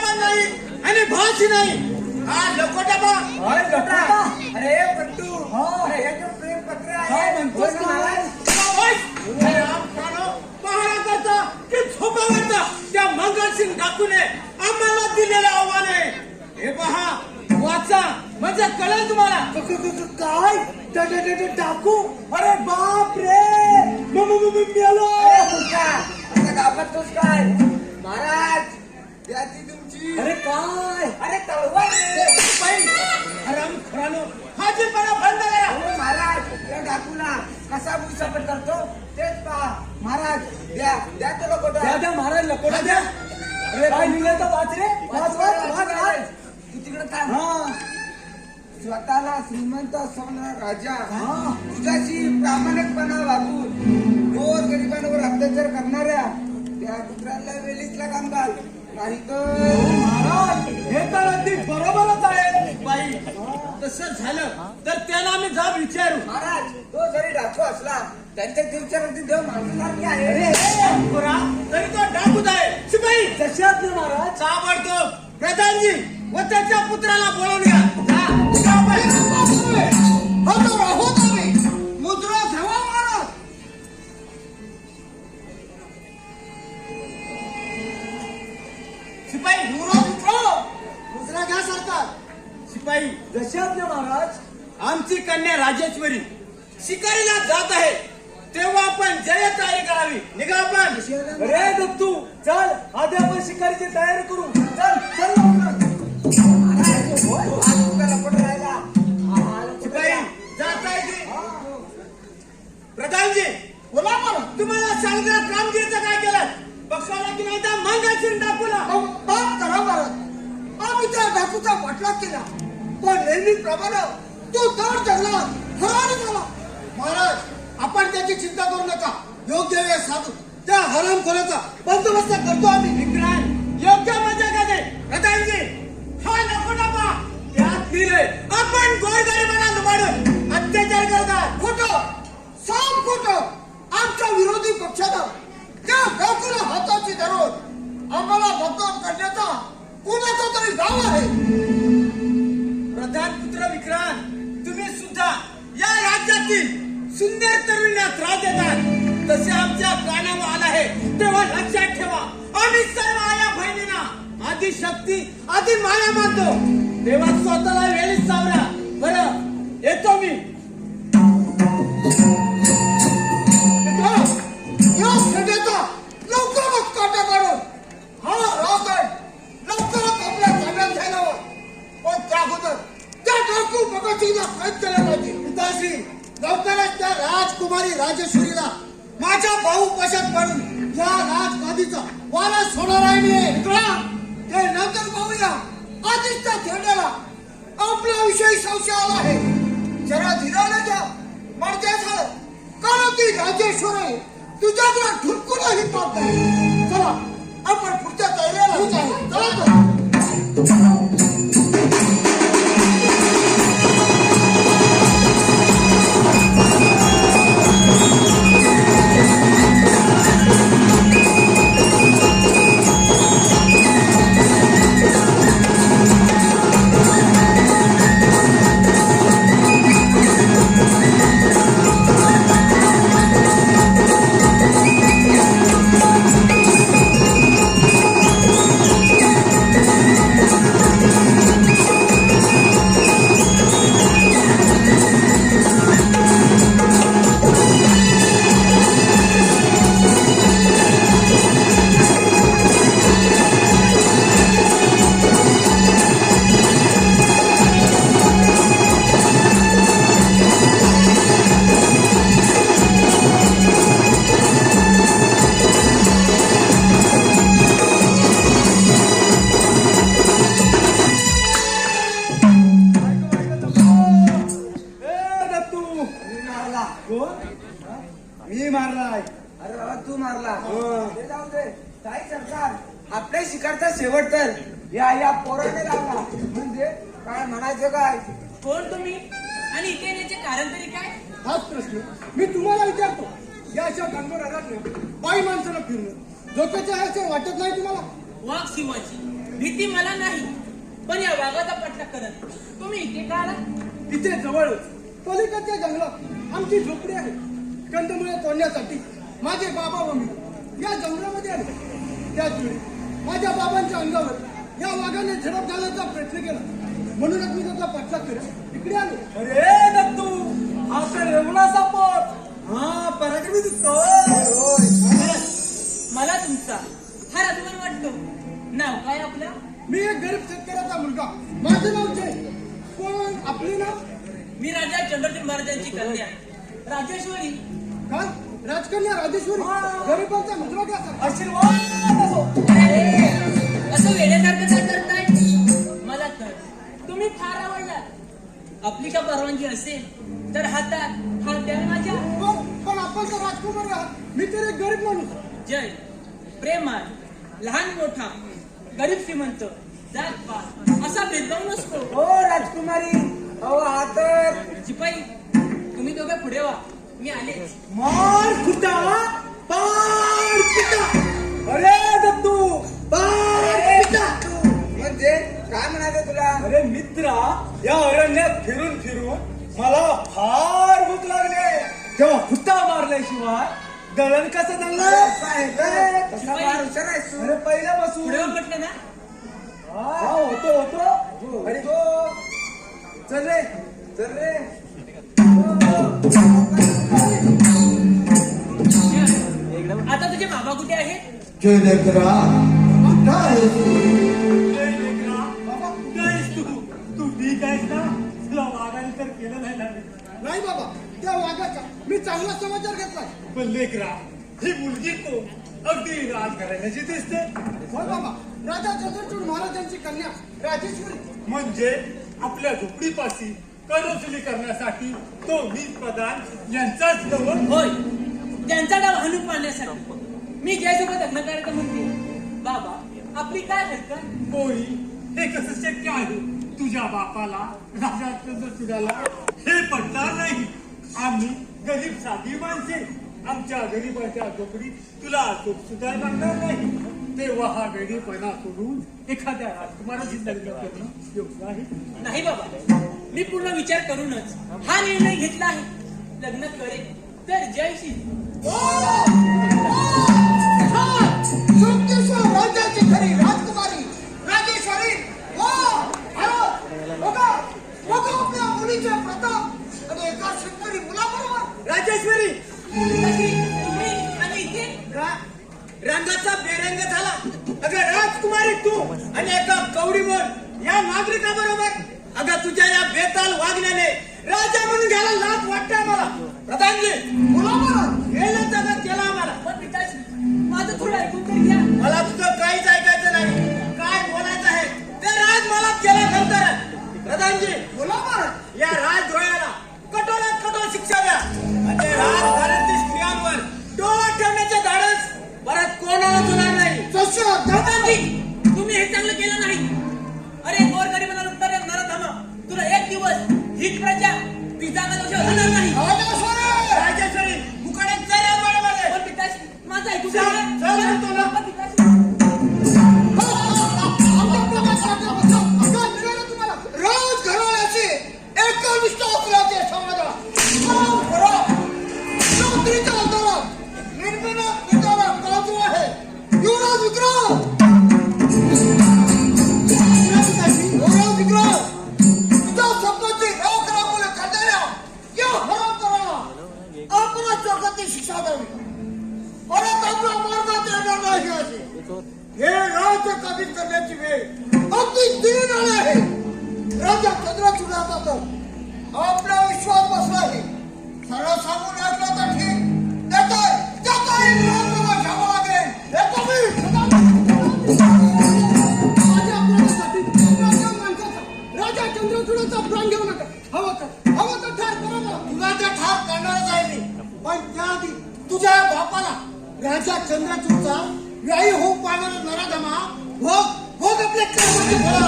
पण नाही आणि भाची नाही. हा लकोटा बा. अरे पट्टू, अरे हे जो प्रेम पत्र आहे महाराजाचा की झोपावरचा त्या मंगलसिंग डाकूने आम्हाला दिलेलं आव्हान आहे. हे पहा वाचा म्हणजे कळेल तुम्हाला. काय टाकू? अरे बाप रे, मेलो. आता घाबरतोस काय महाराज? त्याची तुमची अरे काय, अरे तलवार हराम खरानो हाजीपणा बंद करा. महाराज त्या डाकूला कसा भूषापट करतो तेच पहा. महाराज द्या द्या तो लकोटा. द्या महाराज लकोटा द्या. अरे काय लिहिलं तर वाच रे, वाच. तू तिकडे काय स्वतःला श्रीमंत असणारा राजा तुझ्याशी प्रामाणिकपणा वागून गोर गरिबांवर अत्याचार करणाऱ्या त्या पुत्रांना वेलीसला काम घाल. नाही तर महाराज हे तर अगदी बरोबरच आहे. बाई तसं झालं तर त्याला आम्ही जाब विचारू. महाराज तो जरी डाकू असला त्यांच्या दिवसावरती देव माणसासारखे आहे. तरी तो डाकूच आहे. शिपाई जशात महाराज ताबडतोब प्रधानजी व त्याच्या पुत्राला बोलावून घ्या. मुद्रा ठेवा महाराज. शिपाई मुद्रा घ्या सरकार. शिपाई जशात महाराज आमची कन्या राजेश्वरी शिकारीला जात आहे तेव्हा आपण जय तयारी करावी. निघा आपण. अरे दत्तू चल, आधी आपण शिकारीची तयारी करू. चल शिपाई जाता येते. प्रधानजी बोला मला. तुम्हाला सांगण्यात कामगिरीचं काय केलं? पक्षाला की नाही तर मंगलसिंग डाकूला करा महाराज. आम्ही त्या डाकूचा पाठलाग केला पण नेहमीप्रमाणे तो तर जगला हरार झाला. महाराज आपण त्याची चिंता करू नका. योग्य वेळ साधू त्या हरामखोराचा बंदोबस्त करतो आम्ही. विक्रांत योग्य मजा का प्रधानजी हा नको नका त्यात लिहिले आपण गोरगरिबांना लुबाडून अत्याचार करतात. खोटं साम खोटं. आमच्या विरोधी पक्षानं त्या डाकूला हाताची धरून आम्हाला बदनाम करण्याचा कोणाचा तरी गाव आहे. प्रधान पुत्र विक्रांत तुम्ही सुद्धा या राज्यातील सुंदर तरुणीला त्रास देतात. तसे आमच्या कानावर आला आहे तेव्हा लक्षात ठेवा आम्ही सर्व आया बहिणींना आधी शक्ती आधी माया मानतो. तेव्हा स्वतःला वेळीच सावरा. बरं येतो मी. या सध्याचा लवकरच काटा काढून हा राजगड लवकरच आपल्या ताब्यात घ्यायला हवा. पण त्या अगोदर त्या डाकू भगतसिंगला कैद केला पाहिजे. पिताश्री लवकरच त्या राजकुमारी राजेश्वरीला माझ्या भाऊ पशात पडून या राजगादीचा वारस होणार आहे मी. ते नंतर पाहूया. आधीच त्या खेळण्याला आपला विषयी संशय आला आहे. जरा धीराने घ्या म्हणजे झालं. कारण ती राजेश्वरी तुझ्याकडे ढुलकूनही पाहत नाही. चला आपण पुढच्या तयारीला मी मारलाय. अरे बाबा तू मारला. ते जाऊ दे. काय सरकार आपल्या शिकारचा शेवट तर या पोराने लावला. म्हणजे काय म्हणायचं काय? कोण तुम्ही आणि इथे येण्याचे कारण तरी काय? हाच प्रश्न मी तुम्हाला विचारतो. या अशा डंगर बाई माणसाला फिरणं डोक्याच्या आहे वाटत नाही तुम्हाला? वाघ शिवाची भीती मला नाही, पण या वाघाचा पटला करत तुम्ही इथे का आला? तिथे जवळच पलीकडच्या जंगलात आमची झोपडी आहे. कंदमुळे तोडण्यासाठी माझे बाबा व मी या जंगलामध्ये आले. त्याच वेळी माझ्या बाबांच्या अंगावर या वाघाने झडप घालण्याचा प्रयत्न केला. म्हणूनच मी त्याचा पाठलाग करत इकडे आलो. अरे दत्तू, हा तर एवढा सापट. हा पराक्रमी दिसतोय. मला तुमचा हा रघुवन वाटतो. नाव काय आपलं? मी एक गरीब शेतकऱ्याचा मुलगा. माझं नाव जय. पण आपले नाव? मी राजा चंद्रशेखर महाराजांची कन्या राजेश्वरी. काय? राजकन्या राजेश्वरी? गरिबांचा मुद्रा घ्या. आशीर्वाद असो. अरे, असं वेड्यासारखं काय करताय? मला तर तुम्ही फार आवडलात. आपली का परवानगी असेल तर हातात हात द्या माझ्या. पण आपण तर राजकुमार आहात. मी तर एक गरीब माणूस. जय, प्रेमान, लहान मोठा, गरीब श्रीमंत, जात पात असा भेदभाव नसतो. हो राजकुमारी, अहो हा तर शिपाई, तुम्ही दोघे पुढे व्हा, मी आले. मार खुटा, पार पिटा. अरे दत्तू, पार पिटा. म्हणजे काय म्हणाले तुला? अरे मित्रा, या अरण्यात फिरून फिरून मला फार भूक लागले. तेव्हा खुट्टा मारल्याशिवाय दळण कसं चाललं? असं आहे का? तसा फार हुशार आहेस तू. अरे पहिल्यापासून पुढे वा म्हटलं ना. हा, होतो. अरे हो, चल रे. चल रे. आता तुझे बाबा कुठे आहेत? जय लेकरा काय बाबा तू ठीक आहेस ना? तुला वागायला तर केलं नाही ना. नाही बाबा, त्या वाघाचा मी चांगला समाचार घेतलाय. पण लेकरा, ही मुलगी तो अगदी राजघराण्याची दिसते. होय बाबा, राजा चंद्रचूड महाराजांची कन्या राजेश्वरी. म्हणजे आपल्या झोपडीपाशी करवसुली करण्यासाठी तो वीज प्रधान यांचाच नवं. होय, त्यांचा डाव हाणून पाडण्यासाठी मी जयसोबत लग्न करायचं म्हणते. बाबा, आपली काय हरकत? पोरी, हे कसं शक्य आहे? तुझ्या बापाला राजा चंद्रचूडाला हे पटणार नाही. आम्ही गरीब साधी माणसे, आमच्या गरीबाच्या झोपडी तुला सुख सुद्धा लागणार नाही. तेव्हा हा वेडीपणा सोडून एखाद्या राजकुमाराशी लग्न करणं योग्य आहे. नाही बाबा, मी पूर्ण विचार करूनच हा निर्णय घेतला आहे. लग्न करेल तर जयशी. योगेश्वर राज्याची खरी राजकुमारी राजेश्वरी. बघा आपल्या मुलीचे प्रताप आणि एका शेतकरी मुलाबरोबर. राजेश्वरी, तुम्ही आणि इथे रंगाचा बेरंग झाला. अगं राजकुमारी तू आणि एका कवडीवर या नागरिकाबरोबर. अगं तुझ्या या बेताल वागण्याने राजा म्हणून घ्यायला लाज वाटते मला. प्रधानजी, मुलाबरोबर गेलं तर केला आम्हाला. पण पिताजी, माझं थोडं ऐकून तर घ्या. मला तुझं काहीच ऐकायचं नाही. काय बोलायचं आहे ते राज मला केला नंतर. प्रधानजी, मुलाबरोबर या राजद्रोहाला कठोरात कठोर शिक्षा द्या. आणि राजघराण्यातील स्त्रियांवर डोळा ठेवण्याचे धाडस परत कोणाला होणार नाही. प्रधानजी, तुम्ही हे चांगलं केलं नाही. अरे गोरगरिबाला लुटणाऱ्या नराधमा, तुला एक दिवस हीच प्रजा ती जागा दोष होणार नाही. राजेश्वरी, मुकाडे चला बरोबर. पण पिताजी, माझं ऐकून चल, घ्या. चल म्हणतो ना. पण पिताजी, राजघराण्याची एकनिष्ठ असल्याचे समाजा नोकरीच्या अंतरात निर्मिनात निघाला काजू आहे. युवराज विक्रम, युवराज विक्रम, तुझ्या संपत्ती रोख राखून करणाऱ्या या हरामखोराला आपण जगाची शिक्षा द्यावी. परत आपल्या मार्गात येणार नाही असे हे राज्य काबीज करण्याची वेळ अगदी दिन आले आहे. राजा चंद्रचूडाचा तर आपला विश्वास बसला आहे. सरळ सांगून ऐकलं तर ठीक. देतोय निवडणुका घ्यावं लागेल. येतो मी. माझ्या प्राणासाठी राजा माणसाचा, राजा चंद्रचूडाचा प्राण घेऊ नका. हवं तर ठार करा मला. तुला ते ठार करणारच आहे मी. पण त्याआधी तुझ्या बापाला राजा चंद्रचूडचा व्यायी होऊ पाहणारा नराधमा भोग आपल्या कर्माचे फळा.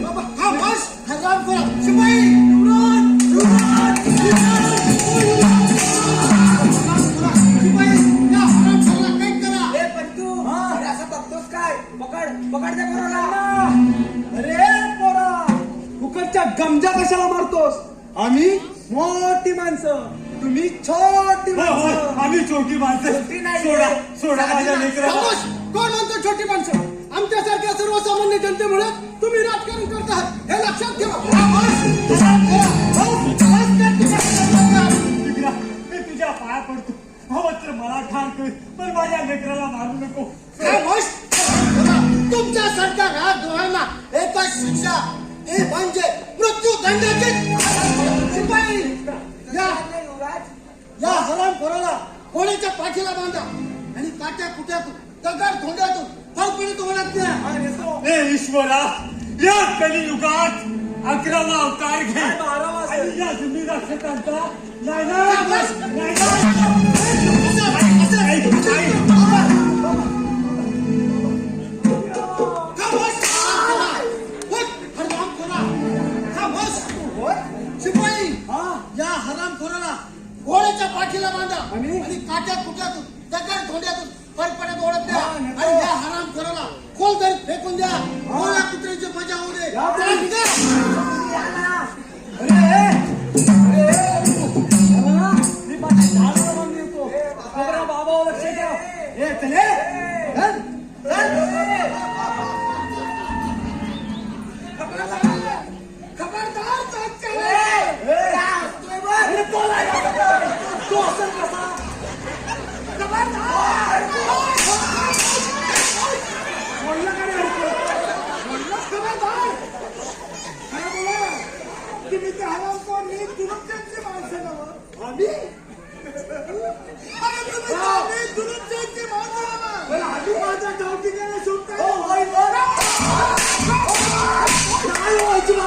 बाबा, हा मास हजाम करा. शिपाई, शिपाई, या हरामखोराला कैद करा. ए पण तू असं बघतोस काय? पकड त्या पोराला. आमच्या कशाला मारतोस? आम्ही मोठी माणसं, तुम्ही छोटी माणसं. आम्ही छोटी माणसं. छोटी नाही. सोडा सोडा माझ्या लेकराला. खामोश! कोण म्हणतो छोटी माणसं? आमच्यासारख्या सर्वसामान्य जनतेमुळे तुम्ही राजकारण करतात हे लक्षात ठेवा. विक्रा, मी तुझ्या पाया पडतो. हवं तर मला ठार कर, पण माझ्या लेकराला मारू नको. खामोश! तुमच्या सरकार दोघांना एकच शिक्षा, ती म्हणजे मृत्यूदंडाची. शिपाई, या हरामखोराला कोणीच्या पाठीला बांधा आणि काट्या कुट्यातून दगड धोंड्यातून फरफरीत होण्यात द्या. हे ईश्वरा, या कलियुगात 11वा अवतार घे आणि या जमीन रक्षकांचा शिपाई, या हरामखोराला घोड्याच्या पाठीला बांधा आणि काट्या कुट्यातून दगड धोंड्यातून परपण्यात ओढत द्या आणि या हरामखोराला खोल दरीत फेकून द्या. गोळ्या कुत्र्याची मजा होऊ दे. मी पाठी झाडाला बांधून येतो. बाबा लक्ष ठेव. ए, चले. चल, चल. खबरदार, चल, चले. अरे तो असेल कसा? बोललं का नाही? तुम्ही ते हरामखोर नीट दुरुपचारची माणसं नव्ह. आम्ही? अरे तुम्ही नीट दुरुपचारची माणसं नव्ह. पण आधी माझ्या गावठीकडे सुटतंय. काय व्हायची बाबा?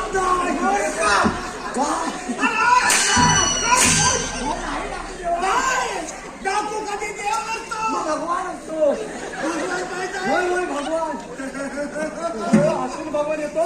डाकू कधी देव नसतो. भगवान असतो. भगवान पाहिजे. होय होय भगवान. असून भगवान येतो.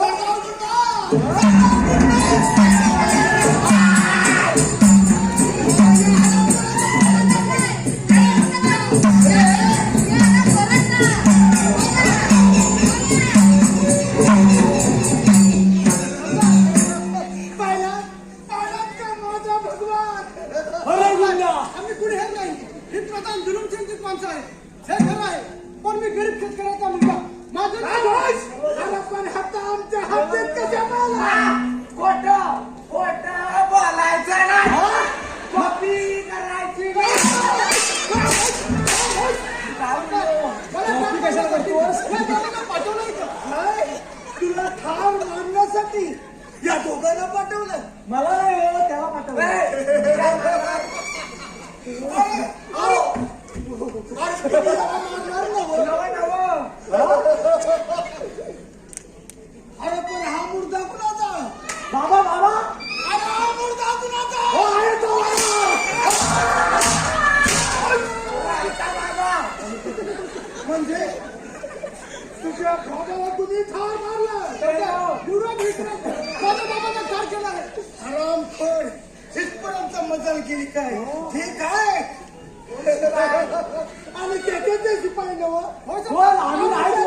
अरे गुंडा, आम्ही कुणी हे नाही. ही प्रधान जुलूम चिंतित माणसं आहे. हे खरं आहे, पण मी गरीब शेतकऱ्याचा मुलगा. माझं अरे पण हप्ता आमच्या हप्त्यात कशा पाहिला? खोटं बोलायचं नाही. कॉपी करायची नाही. कॉपी कशाला करतोस? पाठवलं इथं. नाही, तुला ठार मारण्यासाठी या दोघांना पाठवलं. मला नाही हो, त्याला पाठवलं. अरे तुम्ही याला मारणार नव्हं. अरे पण हा मुर्दा कुणाचा? बाबा बाबा अरे हा मुर्दा कुणाचा? हो आहे तो. म्हणजे तुझ्या बाबाला तुम्ही ठार मारलं. युरोप इकडे माझ्या बाबाला ठार केला. हरामखोर, इथपर्यंत मजाल केली काय? ठीक आहे. आणि त्याचे शिपाई नवं. बोल, आम्ही नाही बोल.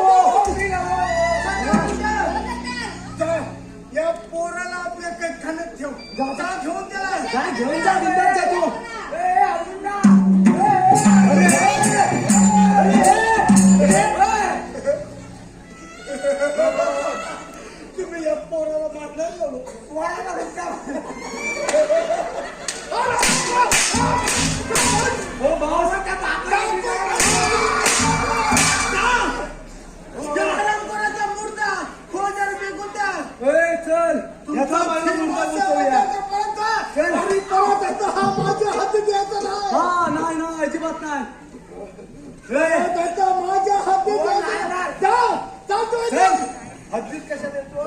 चल, या पोराला आपल्या कटखान्यात ठेव. जा घेऊन त्याला. काय घेऊन जा बिंदास जा तू. तुम्ही या पोराला मारणार नव्हतं. हो भाऊ त्या हरामखोराचा मुर्दा खोजर फेकून द्या. चल याचा माझा मुलगा उचलूया. चल. आणि परत आता हा माझ्या हाती द्यायचा नाही. हा नाही ना अजिबात नाही. परत आता माझ्या हाती द्यायचा नाही. जा, चालतोय जा. हद्दीत कशा देतो?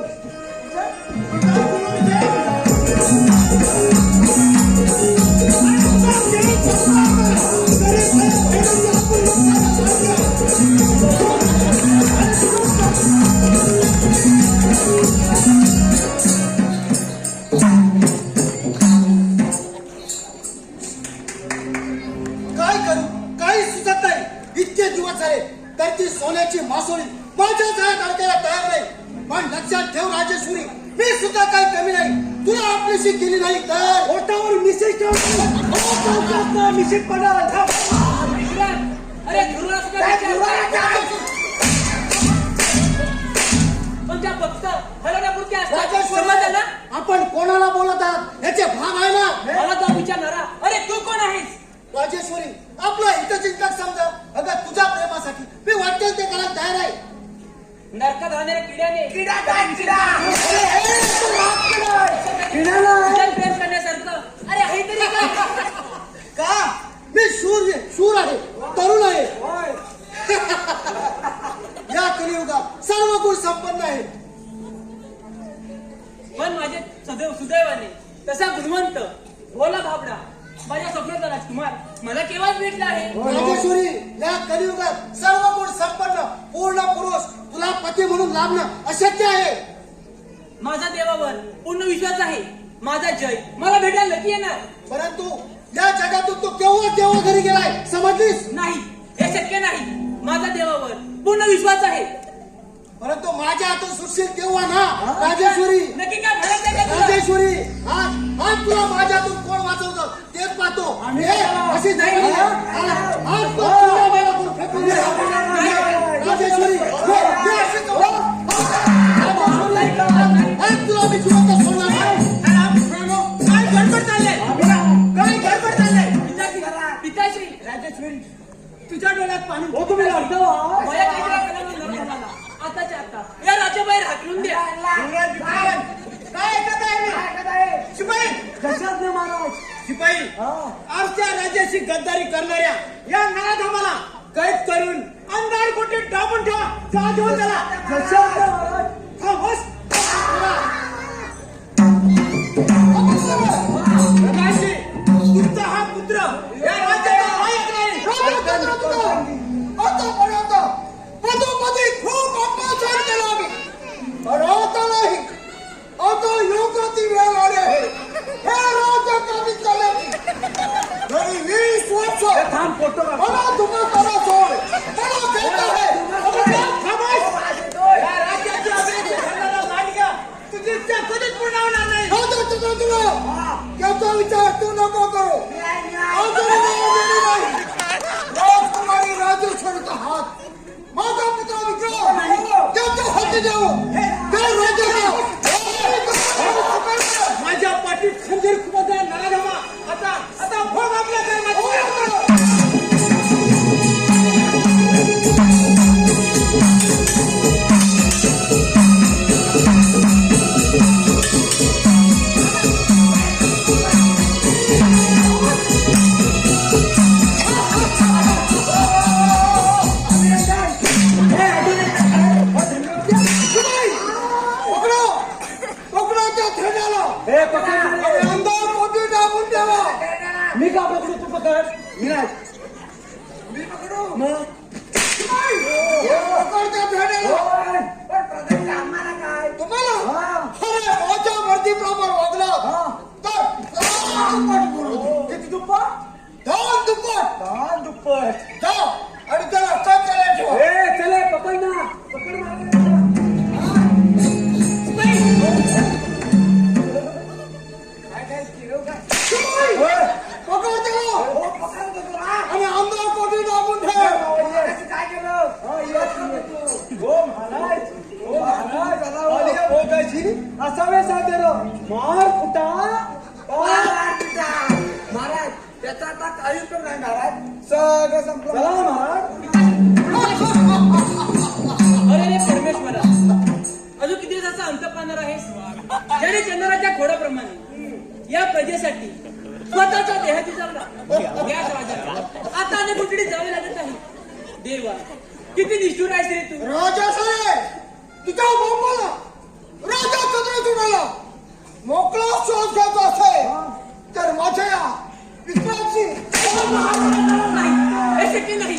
काय करू, काही सुचत नाही. इतके दिवस झाले तर ती सोन्याची मासोळी माझ्या जाळ्यात अडकायला तयार नाही. पण लक्षात लक्षात ठेव राजेश्वरी, मी सुद्धा काही कमी नाही. तुला आपलीशी केली नाही तर ओटावर मिसेज ठेवतो मिसेज पडा विक्रांत, अरे धुराच का विचार? पण त्या फक्त हलवण्यापुरती असतात, समजलं ना? आपण कोणाला बोलत आहात याचे भाग आहे ना. मला तो विचारणारा, अरे तू कोण आहेस? राजेश्वरी, आपलं हितचिंतक समजा. अगं तुझ्या प्रेमासाठी मी वाटेल ते करायला तयार आहे. नरकात राहणाऱ्या किड्याने किडा काय किडा तुझ्यात प्रेम करण्यासारखं अरे आहे तरी काय? का मी शूर आहे, तरुण आहे. या कलियुगात सर्व गुण संपन्न आहे. पण माझे सदैव सुदैवाने तसा गुणवंत भोला भाबडा माझ्या स्वप्नाचा राजकुमार मला केव्हाच भेटला आहे. राजेश्वरी, या कलियुगात सर्व गुण संपन्न पूर्ण पुरुष तुला पती म्हणून लाभणं अशक्य आहे. माझा देवावर पूर्ण विश्वास आहे. माझा जय मला भेटायला नक्की येणार. परंतु या जगातून तू केव्हा देवा घरी गेलाय समजलीस. नाही, हे शक्य नाही. माझा देवावर पूर्ण विश्वास आहे. परंतु माझ्या हातून सुटशील तेव्हा ना राजेश्वरी. नक्की काय भरत आहे का तुला? राजेश्वरी, आज तुला माझ्यातून कोण वाचवतं तेच पाहतो. अशी नाही. आज तो तुला माझ्याकडून फेकून दे. राजेश्वरी, आज तुला मी जिवंत सोडणार नाही. काय गडबड चाललंय? काय गडबड चाललंय? पिताश्री राजेश्वरी तुझ्या डोळ्यात पाणी. हो तुम्ही लढता माझ्या काहीतरी कलांना नरक झाला. आताच्या आता या राज्याबाहेर हाकलून द्या. काय ऐकत आहे मी? शिपाई, कशात नाही महाराज. शिपाई, आमच्या राज्याशी गद्दारी करणाऱ्या या नराधमाला कैद करून अंधार कोठे टाकून ठेवा. जागेवर त्याला. कशात नाही महाराज. खामोश. प्रकाशजी, तुमचा हा पुत्र या राज्याचा नायक नाही. आतापर्यंत पदोपदी खूप अपमान केला आम्ही, पण आता नाही. आता योग्य ती वेळ आली आहे. हे राज्य कमी चालले तरी 20 वर्ष थांब फोटो मला तुम्ही करा सोड. मला देत आहे. खामोश. या राज्याची अभिवृद्धी करणारा मालिका तुझी इच्छा कधीच पूर्ण होणार नाही. याचा विचार तू नको करू. अजून वेळ नाही. राजकुमारी राजेश्वरीचा हात माझा पुत्र विक्रम त्याच्या हाती देऊ. त्या राजाला माझ्या पाठीत खंजीर खुपसणारा नराधमा आता भोग आपल्या कर्माचा. हे पकड. अंधार मोठी टाकून द्यावा. मी का पकडू तू पकड. मी नाही. मी पकडू. मग पकडच्या भेड्याला. तुम्हाला अरे माझ्या मर्जीप्रमाणे वागला तर किती दुप्पट. दोन दुप्पट दान दुप्पट. जाओ आणि त्याला कचऱ्यात ठेवा. ए चले पकड ना. पकड महाराज. पकड त्याला आणि अंधार कोटी टाकून ठेव. काय केलं. हो महाराज. हो महाराज. असावे सादर मार कुठा. महाराज त्याचा आता काही उपयोग नाही. महाराज सगळं संपलं. चला महाराज. अरे रे परमेश्वरा, अजून किती दिवसाचा अंत पाहणार आहेस? ज्याने चंद्राच्या खोडाप्रमाणे या प्रजेसाठी स्वतःचा देहाची जगला याच राजाला आता अनेक कुठे जावे लागत आहे. देवा, किती निष्ठुर आहेस रे तू. राजा साहेब तुझ्या बोंबाला राजा चंद्र जुडाला मोकळा श्वास घ्यायचा असेल तर माझ्या या विक्रांतची नाही, हे शक्य नाही.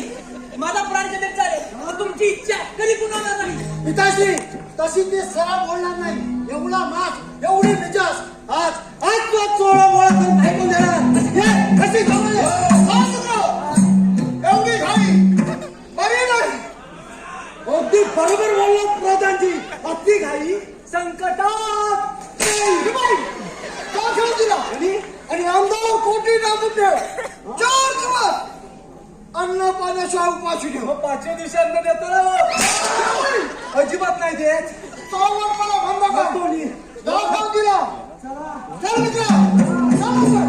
माझा प्राण कधी चालेल पण तुमची इच्छा कधी पुन्हा होणार नाही. पिताश्री तशी ती सरळ बोलणार नाही. एवढा मास एवढी मिजाज आज तो चोळा मोळा करून फेकून देणार. कशी जमले एवढी घाई बरी नाही. अगदी बरोबर बोललो प्रधानजी. अगदी घाई संकटात का खेळ दिला आणि आमदार कोटी दाबून 4 दिवस अन्न पाण्याशिवाय उपाशी ठेव. 5 दिवसांना देतो ना. अजिबात नाही देत. चावल मला बंद कर. दोन्ही. दाखव दिला. चल मित्रा, चल लवकर.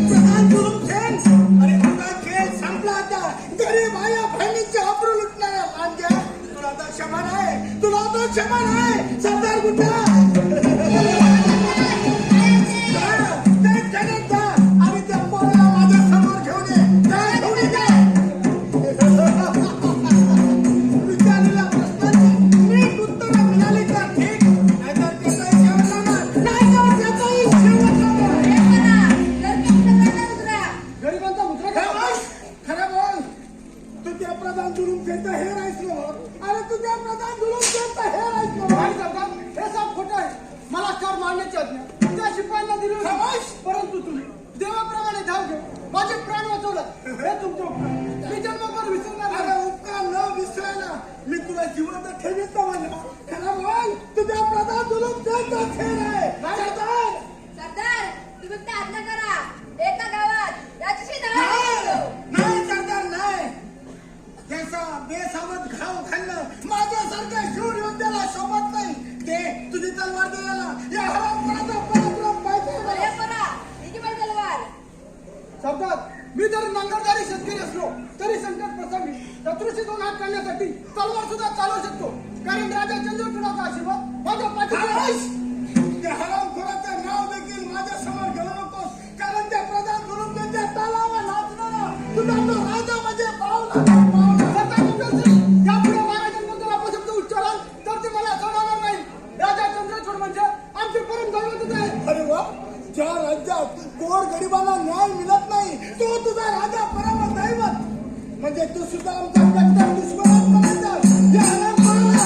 प्रधान जुलूम खेळ आणि तुझा खेळ संपला आता. गरीब आया बहिणीचे अब्रू लुटणाऱ्या लांडग्या, तुला आता क्षमा नाही, तुला आता क्षमा नाही. सरदार गुंडा आणि त्या पोराला माझ्या समोर घेऊन ये. काय घेऊन ये? विचारलेल्या प्रश्नांची नीट उत्तरं मिळाली तर ठीक, नाहीतर त्याचाही शेवट लावणार. नाहीतर त्याचाही शेवट लावणार. गरिबांचा मुद्रा खरं बोल, खरं बोल. तू त्या प्रधान जुलूम खेळता हे राहीस ना. अरे तू त्या प्रधान जुलूम खेळता हे राहीस ना. काय करता? हे सब खोटं आहे. मला कर मारण्याची आज्ञा त्या शिपायांना दिली होती. खामोश! परंतु तुम्ही देवाप्रमाणे धाव घेऊन माझे प्राण वाचवलं. हे तुमचे उपकार मी जन्मभर विसरणार नाही. अरे उपकार न विसरायला मी तुला जिवंत ठेवीत ना माझ्या. खरं बोल, तू त्या प्रधान जुलूम खेळता खेळ आहे. सरदार! सरदार तुम्ही फक्त आज्ञा करा. एका गावात याच्याशी नाही, नाही सरदार नाही. त्याचा बेसावध घाव खाल्लं माझ्यासारख्या शूर योद्ध्याला शोभत नाही. ते तुझी तलवार दे याला. या हरामखोराचा पराक्रम पाहिजे मला. तलवार सरदार मी जर नांगरदारी शेतकरी असलो तरी संकट प्रसंगी शत्रूशी दोन हात काढण्यासाठी तलवार सुद्धा चालवू शकतो. कारण राजा चंद्रचूडाचा आशीर्वाद माझ्या पाठीशी खामोश! त्या हरामखोराचं नाव देखील माझ्या समोर घेऊ नकोस. कारण त्या प्रधान जुलूम त्यांच्या तालावर नाचणारा तुझा तो राजा म्हणजे पावला पावला. सरदार तुमच्याशी यापुढे महाराजांबद्दल अपशब्द उच्चाराल तर ते मला सोडवणार नाही. राजा चंद्रचूड म्हणजे आमचे परम दैवतच आहे. अरे वा, ज्या राज्यात गोर गरिबांना न्याय मिळत नाही तो तुझा राजा परम दैवत. म्हणजे तू सुद्धा आमच्या कट्टर दुश्मनात म्हणायचा. या हरामखोराला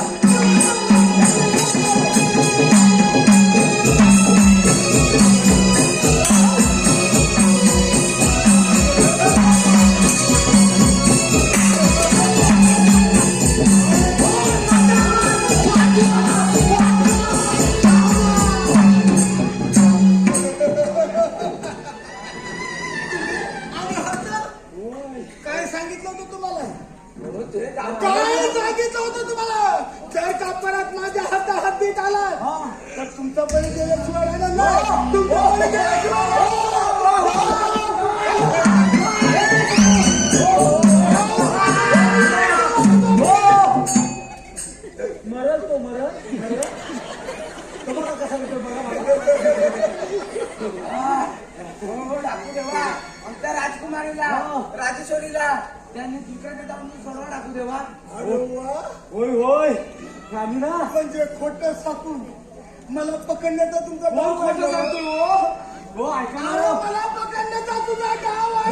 काय सांगितलं होतं तुम्हाला? काय सांगितलं होतं तुम्हाला? जर का परत माझ्या हाताहातीत आला तर तुमचा बळी गेल्याशिवाय राहणार नाही. तुमचा बळी मरल तो मरल. तो बघा कसा विचार बघा हो डाकू देवा. आमच्या राजकुमारीला राजेश्वरीला त्यांनी दुसऱ्याकडे जाऊन सोडवा. डाकू देवा. अरे वा, होय होय. आम्ही ना म्हणजे खोटं सांगून मला पकडण्याचा तुमचा हो भाव खोटं वाढला. सांगतो. हो ऐका ना. अरे मला पकडण्याचा तुझा गाव हो आहे.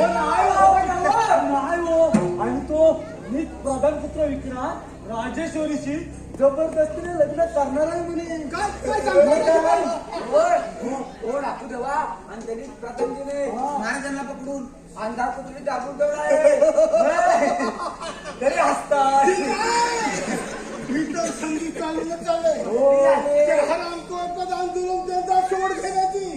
नाही हो. आणि तो मी प्रधानपुत्र विक्रांत राजेश्वरीशी जबरदस्तीने लग्न करणार आहे म्हणे. काय काय सांगतो? हो डाकू देवा. आणि त्यांनी प्रथमजीने महाराजांना पकडून अंधार पुतळी दाबून ठेवला आहे. तरी हसतात. मी तर संधी चालूनच चाललंय. हो. त्या हरामखोर प्रधान जुलूम त्यांचा शोध घेण्याची.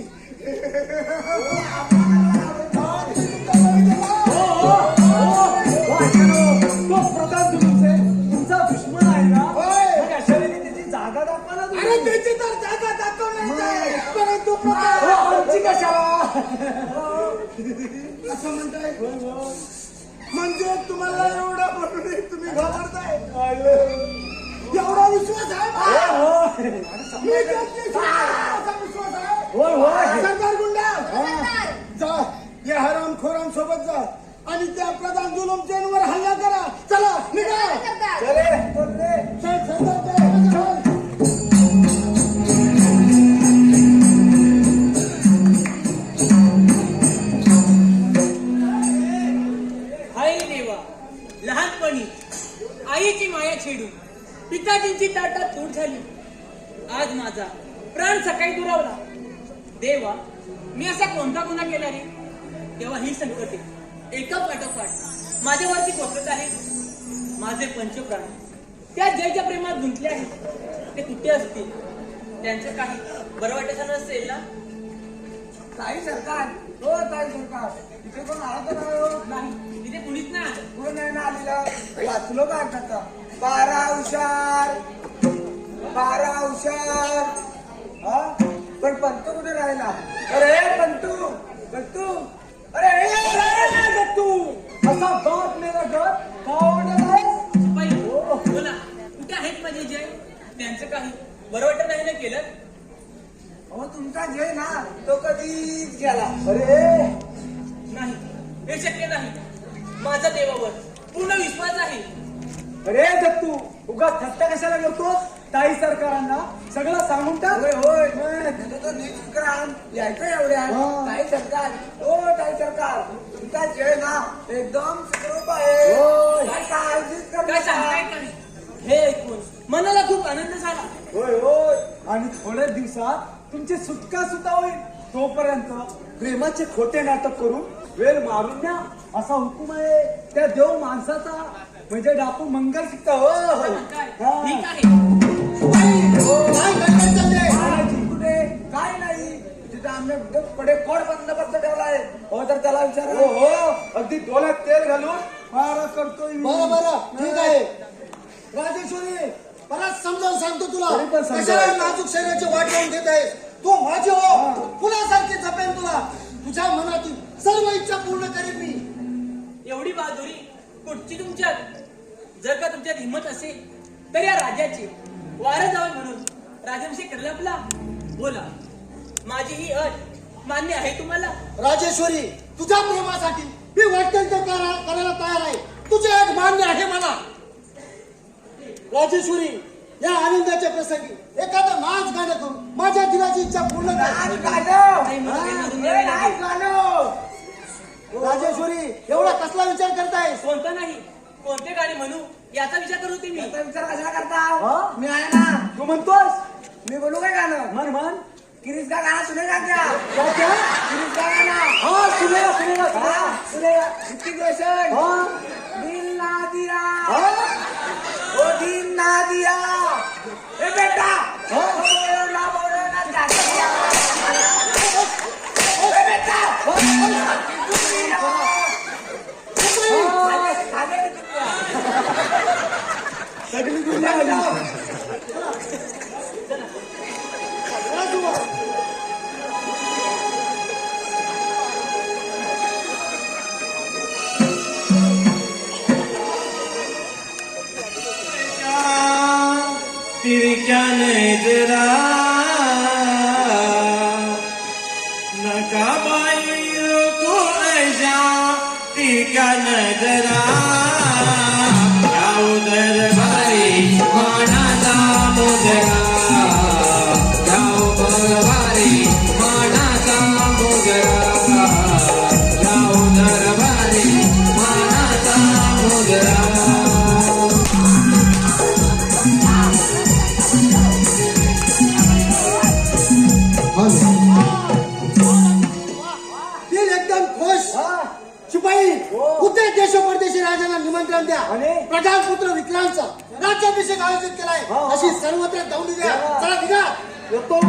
तो प्रधान तुमचे तुमचा दुश्मन आहे ना. होय. मग अशा वेळी त्याची जागा दाखवा ना तुम्ही. अरे त्याची तर जागा दाखवण्याची आहे. परंतु हो, प्रधान आमची कशाला. असं म्हणताय म्हणजे तुम्हाला एवढं म्हणून तुम्ही घाबरताय. एवढा विश्वास आहे मला. होय मी त्यांची असा विश्वास आहे. होय होय. सरदार गुंडा सरदार जा या हरामखोरांसोबत जा आणि त्या प्रधान जुलूमचेंवर हल्ला करा. चला निघा. सरदार चल सरदार चल. हाय देवा. लहानपणी आईची माया छेडून पिताजींची ताटात तूट झाली. आज माझा प्राण सकाळी दुरावला. देवा मी असा कोणता गुन्हा केला रे. तेव्हा ही संकटे एका पाठोपाठ माझ्यावरती कोसळत आहे. माझे पंचप्राण त्या जयच्या प्रेमात गुंतले आहेत ते कुठे असतील? त्यांचं काही बरं वाटायचं नसेल ना? ताई सरकार हो ताई सरकार इथे कोण आला तर नाही हो? नाही, तिथे कुणीच नाही आलं. कोण नाही ना आलेलं वाचलो काय करता 12 हुशार 12 हुशार हा पण पंतू कुठे राहिला? अरे पंतू पंतू अरे पंतू असा बाप मेरा घर बाई, बोला, कुठे आहेत माझे जय? त्यांचं काही बरं वाटत नाही ना केलं? अहो तुमचा जय ना तो कधीच गेला. अरे नाही, हे शक्य नाही. माझा देवावर पूर्ण विश्वास आहे. अरे दत्तू उगा थट्टा कशाला करतो? ताई सरकारांना सगळं सांगून टाक. होय होय यायचं एवढ्या ताई सरकार हो ताई सरकार तुमचा जय ना एकदम सुखरूप आहे. काय काळजीच काय करता. सांगताय का? हे ऐकून मनाला खूप आनंद झाला. होय होय आणि थोड्या दिवसात तुमची सुटका सुद्धा होईल. तोपर्यंत प्रेमाचे खोटे नाटक करून वेळ मारून द्या असा हुकूम आहे त्या देव माणसाचा म्हणजे डाकू मंगल शिकता. हो ठीक आहे. काय गडबड चाललंय? कुठे काय नाही तिथे आम्ही कडे कोड बंदोबस्त ठेवलाय. हो तर त्याला विचार. हो हो अगदी डोळ्यात तेल घालून फार करतोय. बरं बरं ठीक आहे. राजेश्वरी परत समजावून सांगतो तुला तरी पण समजावं. कशाला नाजूक शरीराची वाट लावून घेत आहेस? तू माझी हो फुलासारखी जपेन तुला. तुझ्या मनातील सर्व इच्छा पूर्ण करीन मी. एवढी बहादुरी कुठची तुमच्यात? जर का तुमच्यात हिंमत असेल तर या राजाची वारं जावं म्हणून राजाभिषेक करायला आपला. बोला, माझी ही अट मान्य आहे तुम्हाला? राजेश्वरी तुझ्या प्रेमासाठी मी वाटेल ते करायला तयार आहे. तुझी अट मान्य आहे मला. राजेश्वरी या आनंदाच्या प्रसंगी एखादं नाच गाणं करून माझ्या दिलाची इच्छा पूर्ण कर. काही मला काही मारून द्यावे लागेल. राजेश्वरी एवढा कसला विचार करतायस? कोणता नाही, कोणते गाणे म्हणू याचा विचार करत होते मी. विचार कशाला करता? मी आहे ना. तू म्हणतोस मी बोलू काय गाणं? म्हण म्हण. किरीस का गाणं सुनेगा क्या? किरीस का गाणं? हाँ सुनेगा सुनेगा सुनेगा. ऋतिक रोशन. दिल ना दिया वो दिल ना दिया. ए बेटा बोलो ना जाके. ए बेटा सगळी दुनिया तेरी क्या नजरा नकाबाई को ऐसा तेरी क्या नजरा जाओ दरबारी मानाचा मोगरा जाओ दरबारी मानाचा मोगरा जाओ दरबारी मानाचा मोगरा. दिल एकदम खुश. शिपाई कुठे देश परदेशी राजांना निमंत्रण द्या. प्रधान पुत्र विक्रांतचा राज्याभिषेक आयोजित केलाय अशी सर्वत्र दौंडी द्या. चला निघा. येतो